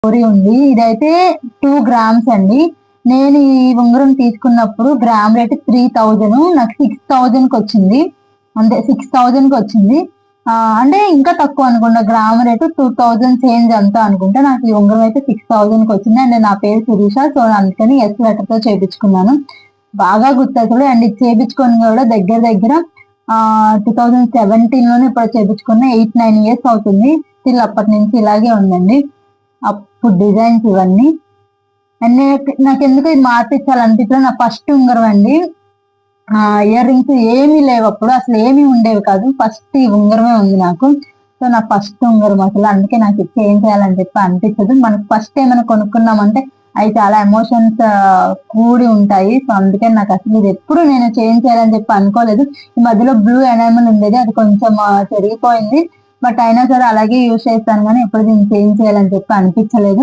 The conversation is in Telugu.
స్టోరీ ఉంది. ఇదైతే 2 గ్రామ్స్ అండి. నేను ఈ ఉంగరం తీసుకున్నప్పుడు గ్రామ్ రేట్ 3000, నాకు 6000 కి వచ్చింది. అంతే 6000 కి వచ్చింది. అంటే ఇంకా తక్కువ అనుకుంటా, గ్రామ్ రేటు 2000 చేంజ్ అంతా అనుకుంటా. నాకు ఈ ఉంగరం అయితే 6000 కి వచ్చింది. అండ్ నా పేరు శిరీష. సో అందుకని ఎస్ లెటర్ తో చేపించుకున్నాను. బాగా గుర్తు అసలు. అండ్ ఇది చేపించుకొని కూడా దగ్గర దగ్గర 2017 లోనే ఇప్పుడు చేపించుకున్న 8-9 ఇయర్స్ అవుతుంది. స్టిల్ అప్పటి నుంచి ఇలాగే ఉందండి. అప్పుడు డిజైన్స్ ఇవన్నీ. అండ్ నాకు ఎందుకు ఇది మార్పించాలనిపించలేదు. నా ఫస్ట్ ఉంగరం అండి. ఇయర్ రింగ్స్ ఏమీ లేవు అప్పుడు, అసలు ఏమీ ఉండేవి కాదు. ఫస్ట్ ఈ ఉంగరమే ఉంది నాకు. సో నా ఫస్ట్ ఉంగరం అసలు. అందుకే నాకు ఇది చేంజ్ చేయాలని చెప్పి అనిపించదు. మనకు ఫస్ట్ ఏమైనా కొనుక్కున్నామంటే అవి చాలా ఎమోషన్స్ కూడి ఉంటాయి. సో అందుకే నాకు అసలు ఇది ఎప్పుడు నేను చేంజ్ చేయాలని చెప్పి అనుకోలేదు. ఈ మధ్యలో బ్లూ ఎనామల్ ఉండేది, అది కొంచెం చెరిగిపోయింది. బట్ అయినా సరే అలాగే యూజ్ చేస్తాను, కానీ ఎప్పుడు దీన్ని చేంజ్ చేయాలని చెప్పి అనిపించలేదు.